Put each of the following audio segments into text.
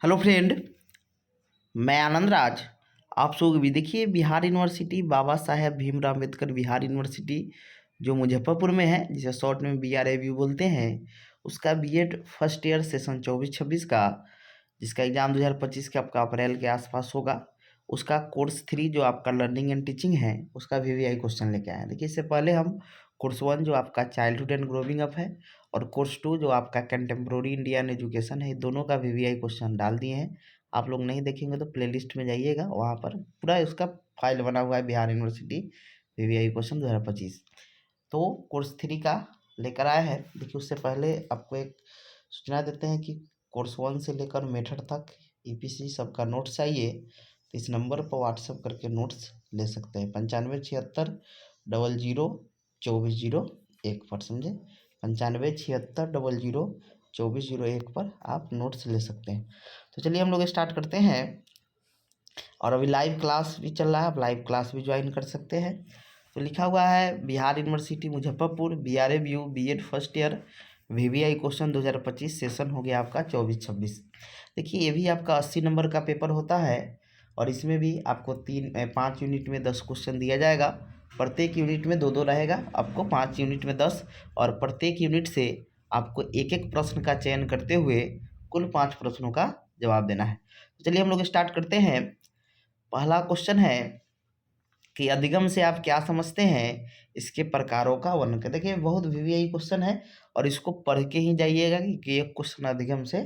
Hello friend, मैं आनंद राज। आप लोग भी देखिए, बिहार यूनिवर्सिटी बाबा साहेब भीमराव अम्बेडकर बिहार यूनिवर्सिटी जो मुजफ्फरपुर में है, जिसे शॉर्ट में BRABU बोलते हैं, उसका बीएड फर्स्ट ईयर सेशन 24-26 का, जिसका एग्ज़ाम 2025 के आपका अप्रैल के आसपास होगा, उसका कोर्स 3 जो आपका लर्निंग एंड टीचिंग है, उसका VVI क्वेश्चन लेके आए हैं। देखिए, इससे पहले हम कोर्स 1 जो आपका चाइल्डहुड एंड ग्रोविंग अप है और कोर्स 2 जो आपका कंटेम्प्रोरी इंडियन एजुकेशन है, दोनों का VVI क्वेश्चन डाल दिए हैं। आप लोग नहीं देखेंगे तो प्लेलिस्ट में जाइएगा, वहाँ पर पूरा उसका फाइल बना हुआ है, बिहार यूनिवर्सिटी VVI क्वेश्चन 2025। तो कोर्स 3 का लेकर आया है। देखिए, उससे पहले आपको एक सूचना देते हैं कि कोर्स 1 से लेकर मेथड तक EPC सबका नोट्स चाहिए तो इस नंबर पर व्हाट्सअप करके नोट्स ले सकते हैं 9576002401 पर, समझे। 9576002401 पर आप नोट्स ले सकते हैं। तो चलिए हम लोग स्टार्ट करते हैं। और अभी लाइव क्लास भी चल रहा है, आप लाइव क्लास भी ज्वाइन कर सकते हैं। तो लिखा हुआ है Bihar university Muzaffarpur BRABU BEd first year VVI question 2025 session हो गया आपका 24-26। देखिए, ये भी आपका 80 नंबर का पेपर होता है और इसमें भी आपको 5 यूनिट में 10 क्वेश्चन दिया जाएगा। प्रत्येक यूनिट में 2-2 रहेगा, आपको 5 यूनिट में 10, और प्रत्येक यूनिट से आपको एक एक प्रश्न का चयन करते हुए कुल 5 प्रश्नों का जवाब देना है। तो चलिए हम लोग स्टार्ट करते हैं। पहला क्वेश्चन है कि अधिगम से आप क्या समझते हैं, इसके प्रकारों का वर्णन करें। देखिए, बहुत VVI क्वेश्चन है और इसको पढ़ के ही जाइएगा कि एक क्वेश्चन अधिगम से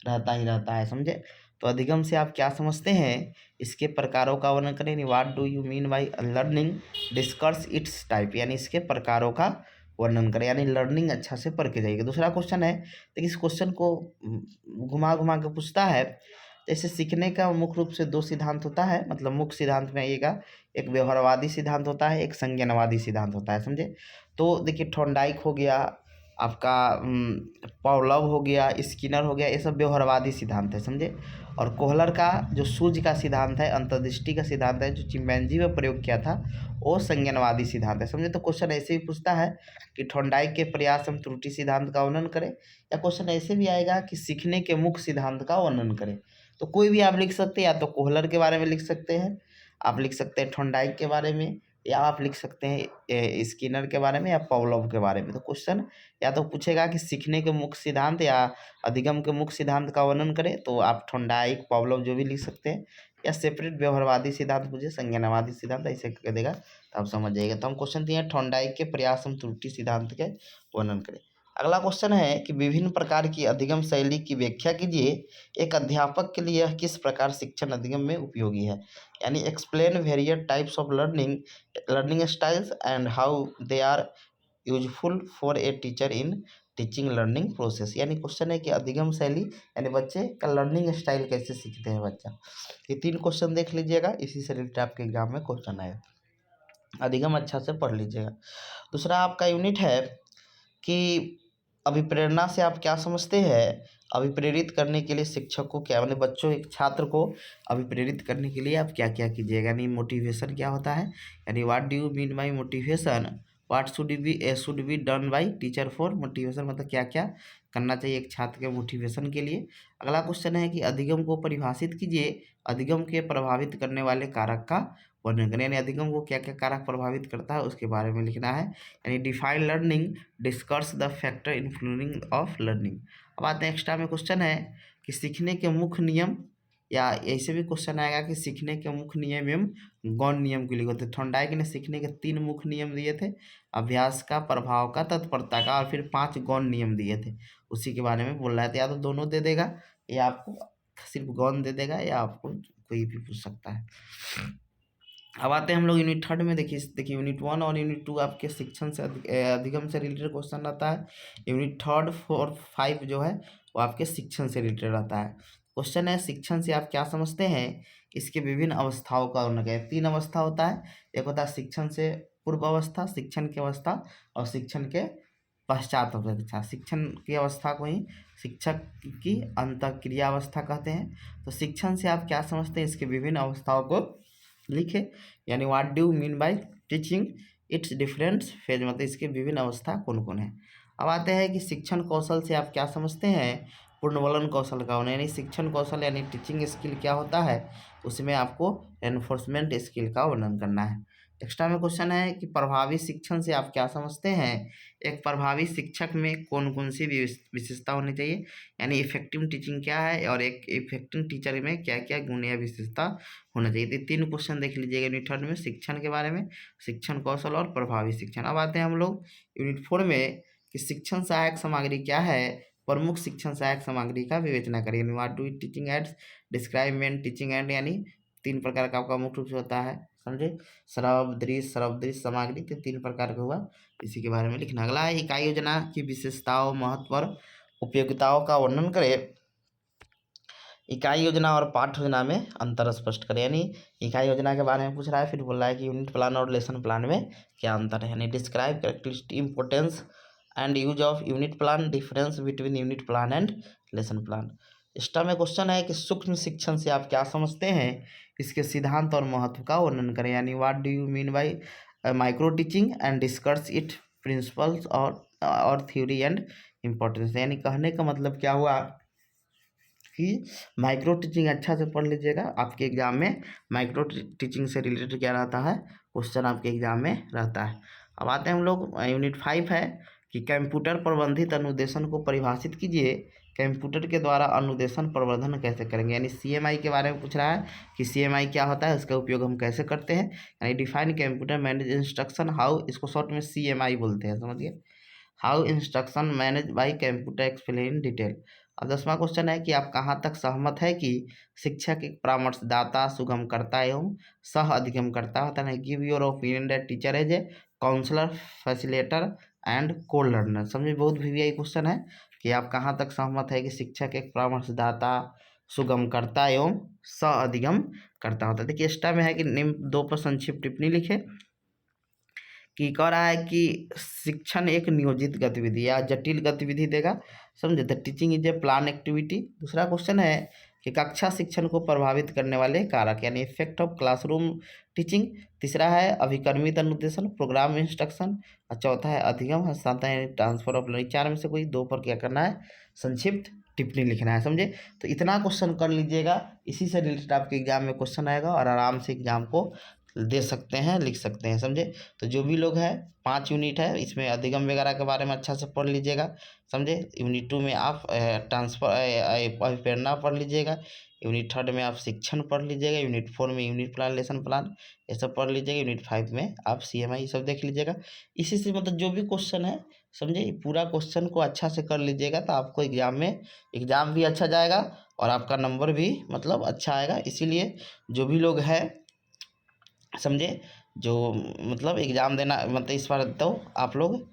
रहता ही रहता है, समझे। तो अधिगम से आप क्या समझते हैं, इसके प्रकारों का वर्णन करें। What do you mean by learning, discuss it's type, यानी इसके प्रकारों का वर्णन करें, यानी लर्निंग अच्छा से पढ़ के जाइएगा। दूसरा क्वेश्चन है, देखिए इस क्वेश्चन को घुमा घुमा के पूछता है। जैसे सीखने का मुख्य रूप से 2 सिद्धांत होता है, मतलब मुख्य सिद्धांत में आइएगा, एक व्यवहारवादी सिद्धांत होता है, एक संज्ञानवादी सिद्धांत होता है, समझे। तो देखिए, थॉर्नडाइक हो गया आपका, पावलोव हो गया, स्किनर हो गया, ये सब व्यवहारवादी सिद्धांत है, समझे। और कोहलर का जो सूझ का सिद्धांत है, अंतर्दृष्टि का सिद्धांत है, जो चिंपैंजी में प्रयोग किया था, वो संज्ञानवादी सिद्धांत है, समझे। तो क्वेश्चन ऐसे भी पूछता है कि थॉर्नडाइक के प्रयास हम त्रुटि सिद्धांत का वर्णन करें, या क्वेश्चन ऐसे भी आएगा कि सीखने के मुख्य सिद्धांत का वर्णन करें। तो कोई भी आप लिख सकते हैं, या तो कोहलर के बारे में लिख सकते हैं, आप लिख सकते हैं थॉर्नडाइक के बारे में, या आप लिख सकते हैं स्किनर के बारे में, या पावलोव के बारे में। तो क्वेश्चन या तो पूछेगा कि सीखने के मुख्य सिद्धांत या अधिगम के मुख्य सिद्धांत का वर्णन करें, तो आप थॉर्नडाइक पावलोव जो भी लिख सकते हैं, या सेपरेट व्यवहारवादी सिद्धांत पूछे, संज्ञानवादी सिद्धांत, ऐसे करके देगा तो आप समझ जाइएगा। तो हम क्वेश्चन दिए थॉर्नडाइक के प्रयास हम त्रुटि सिद्धांत के वर्णन करें। अगला क्वेश्चन है कि विभिन्न प्रकार की अधिगम शैली की व्याख्या कीजिए। एक अध्यापक के लिए यह किस प्रकार शिक्षण अधिगम में उपयोगी है, यानी explain various types of learning styles and how they are useful for a teacher in teaching learning process. यानी क्वेश्चन है कि अधिगम शैली यानी बच्चे का लर्निंग स्टाइल कैसे सीखते हैं बच्चा। ये 3 क्वेश्चन देख लीजिएगा, इसी से रिलेटेड आपके एग्जाम में क्वेश्चन आएगा, अधिगम अच्छा से पढ़ लीजिएगा। दूसरा आपका यूनिट है कि अभिप्रेरणा से आप क्या समझते हैं। अभिप्रेरित करने के लिए शिक्षक को क्या, मतलब बच्चों, एक छात्र को अभिप्रेरित करने के लिए आप क्या क्या कीजिएगा, यानी मोटिवेशन क्या होता है, यानी what do you mean by motivation, what should be done by teacher for motivation, मतलब क्या क्या करना चाहिए एक छात्र के मोटिवेशन के लिए। अगला क्वेश्चन है कि अधिगम को परिभाषित कीजिए। अधिगम के प्रभावित करने वाले कारक का वर्णन करें, यानी अधिगम को क्या क्या कारक प्रभावित करता है उसके बारे में लिखना है। यानी define learning, discuss the factor influencing of learning. अब आते हैं एक्स्ट्रा में क्वेश्चन है कि सीखने के मुख्य नियम, या ऐसे भी क्वेश्चन आएगा कि सीखने के मुख्य नियम एवं गौण नियम के लिए होते। थॉर्नडाइक ने सीखने के 3 मुख्य नियम दिए थे, अभ्यास का, प्रभाव का, तत्परता का, और फिर 5 गौण नियम दिए थे, उसी के बारे में बोल रहा है। तो या तो दोनों दे देगा, या आपको सिर्फ गौण दे देगा, या आपको कोई भी पूछ सकता है। अब आते हैं हम लोग यूनिट 3 में। देखिए यूनिट 1 और यूनिट 2 आपके शिक्षण से अधिगम से रिलेटेड क्वेश्चन रहता है। यूनिट 3, 4, 5 जो है वो आपके शिक्षण से रिलेटेड रहता है। क्वेश्चन है शिक्षण से आप क्या समझते हैं, इसके विभिन्न अवस्थाओं का वर्णन करें। 3 अवस्था होता है, एक होता है शिक्षण से पूर्व अवस्था, शिक्षण की अवस्था, और शिक्षण के पश्चात अवस्था। शिक्षण की अवस्था को ही शिक्षक की अंतःक्रिया अवस्था कहते हैं। तो शिक्षण से आप क्या समझते हैं, इसके विभिन्न अवस्थाओं को लिखे, यानी what do mean by teaching it's different phase, मतलब इसके विभिन्न अवस्था कौन कौन है। अब आते हैं कि शिक्षण कौशल से आप क्या समझते हैं। पूर्णवलन कौशल का होना, यानी शिक्षण कौशल यानी टीचिंग स्किल क्या होता है, उसमें आपको एनफोर्समेंट स्किल का वर्णन करना है। एक्स्ट्रा में क्वेश्चन है कि प्रभावी शिक्षण से आप क्या समझते हैं। एक प्रभावी शिक्षक में कौन कौन सी विशेषता होनी चाहिए, यानी इफेक्टिव टीचिंग क्या है, और एक इफेक्टिव टीचर में क्या क्या गुण या विशेषता होना चाहिए। तो 3 क्वेश्चन देख लीजिएगा यूनिट 3 में शिक्षण के बारे में, शिक्षण कौशल और प्रभावी शिक्षण। अब आते हैं हम लोग यूनिट 4 में कि शिक्षण सहायक सामग्री क्या है। प्रमुख शिक्षण सहायक सामग्री का विवेचना करिए। What do teaching ads, describe main teaching add, यानी 3 प्रकार का आपका मुख्य रूप से होता है, समझे। श्रव दृश्य सामग्री के 3 प्रकार का हुआ, इसी के बारे में लिखना। अगला है इकाई योजना की विशेषताओं, महत्व और उपयोगिताओं का वर्णन करें। इकाई योजना और पाठ योजना में अंतर स्पष्ट करें, यानी इकाई योजना के बारे में पूछ रहा है, फिर बोल रहा है कि यूनिट प्लान और लेसन प्लान में क्या अंतर है, यानी describe characteristic importance and use of unit plan, difference between unit plan and lesson plan. Extra में क्वेश्चन है कि सूक्ष्म शिक्षण से आप क्या समझते हैं, इसके सिद्धांत और महत्व का वर्णन करें, यानी what do you mean by micro teaching and discuss it principles और थ्योरी एंड इम्पोर्टेंस। यानी कहने का मतलब क्या हुआ कि माइक्रो टीचिंग अच्छा से पढ़ लीजिएगा, आपके एग्जाम में माइक्रो टीचिंग से रिलेटेड क्या रहता है, क्वेश्चन आपके एग्जाम में रहता है। अब आते हैं हम लोग यूनिट 5 है कि कंप्यूटर प्रबंधित अनुदेशन को परिभाषित कीजिए। कंप्यूटर के द्वारा अनुदेशन प्रवर्धन कैसे करेंगे, यानी सीएमआई के बारे में पूछ रहा है कि सीएमआई क्या होता है, इसका उपयोग हम कैसे करते हैं, यानी define computer manage instruction how, इसको शॉर्ट में सीएमआई बोलते हैं, समझिए। How instruction manage by computer explain in detail. अब 10वां क्वेश्चन है कि आप कहाँ तक सहमत है कि शिक्षक एक परामर्शदाता, सुगमकर्ता एवं सह अधिगमकर्ता होता है। Give your opinion that teacher as a counsellor, facilitator and co learner. समझिए बहुत वीवीआई क्वेश्चन है कि आप कहाँ तक सहमत है कि शिक्षक एक परामर्शदाता, सुगमकर्ता एवं सह अधिगमकर्ता होता है। देखिए एक्स्ट्रा में है कि निम्न 2 पर संक्षिप्त टिप्पणी लिखे कि कह रहा है कि शिक्षण एक नियोजित गतिविधि या जटिल गतिविधि देगा, समझे। The teaching is a plan activity. दूसरा क्वेश्चन है कि कक्षा शिक्षण को प्रभावित करने वाले कारक, यानी इफेक्ट ऑफ क्लासरूम टीचिंग। तीसरा है अभिकर्मित अनुदेशन, प्रोग्राम इंस्ट्रक्शन। और चौथा है अधिगम हस्तांतरण, यानी ट्रांसफर ऑफ लर्निंग। 4 में से कोई 2 पर क्या करना है, संक्षिप्त टिप्पणी लिखना है, समझे। तो इतना क्वेश्चन कर लीजिएगा, इसी से रिलेटेड आपके एग्जाम में क्वेश्चन आएगा और आराम से एग्जाम को दे सकते हैं, लिख सकते हैं, समझे। तो जो भी लोग हैं 5 यूनिट है, इसमें अधिगम वगैरह के बारे में अच्छा से पढ़ लीजिएगा, समझे। यूनिट 2 में आप ट्रांसफर अभिप्रेरणा पढ़ लीजिएगा, यूनिट 3 में आप शिक्षण पढ़ लीजिएगा, यूनिट 4 में यूनिट प्लान, लेसन प्लान, ये सब पढ़ लीजिएगा, यूनिट 5 में आप सीएमआई सब देख लीजिएगा। इसी से मतलब जो भी क्वेश्चन है, समझे, पूरा क्वेश्चन को अच्छा से कर लीजिएगा तो आपको एग्जाम भी अच्छा जाएगा और आपका नंबर भी मतलब अच्छा आएगा। इसीलिए जो भी लोग हैं, समझे, जो मतलब एग्ज़ाम देना मतलब इस बार तो आप लोग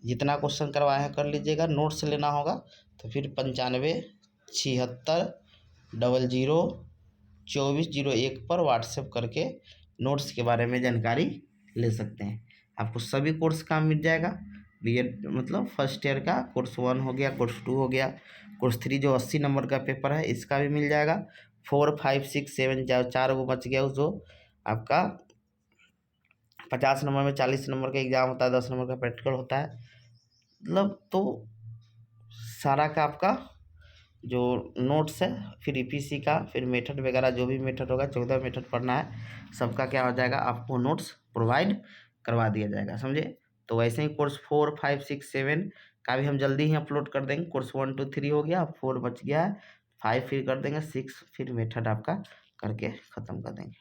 जितना क्वेश्चन करवाए हैं कर लीजिएगा। नोट्स लेना होगा तो फिर 9576002401 पर व्हाट्सएप करके नोट्स के बारे में जानकारी ले सकते हैं। आपको सभी कोर्स का मिल जाएगा, बीएड मतलब फर्स्ट ईयर का कोर्स 1 हो गया, कोर्स 2 हो गया, कोर्स 3 जो 80 नंबर का पेपर है इसका भी मिल जाएगा। 4, 5, 6, 7 4 वो बच गया, जो आपका 50 नंबर में 40 नंबर का एग्ज़ाम होता है, 10 नंबर का प्रैक्टिकल होता है, मतलब तो सारा का आपका जो नोट्स है, फिर ईपीसी का, फिर मेथड वगैरह जो भी मेथड होगा, 14 मेथड पढ़ना है, सबका क्या हो जाएगा, आपको नोट्स प्रोवाइड करवा दिया जाएगा, समझे। तो वैसे ही कोर्स 4, 5, 6, 7 का भी हम जल्दी ही अपलोड कर देंगे। कोर्स 1, 2, 3 हो गया, 4 बच गया है, 5 फिर कर देंगे, 6 फिर मेथड आपका करके ख़त्म कर देंगे।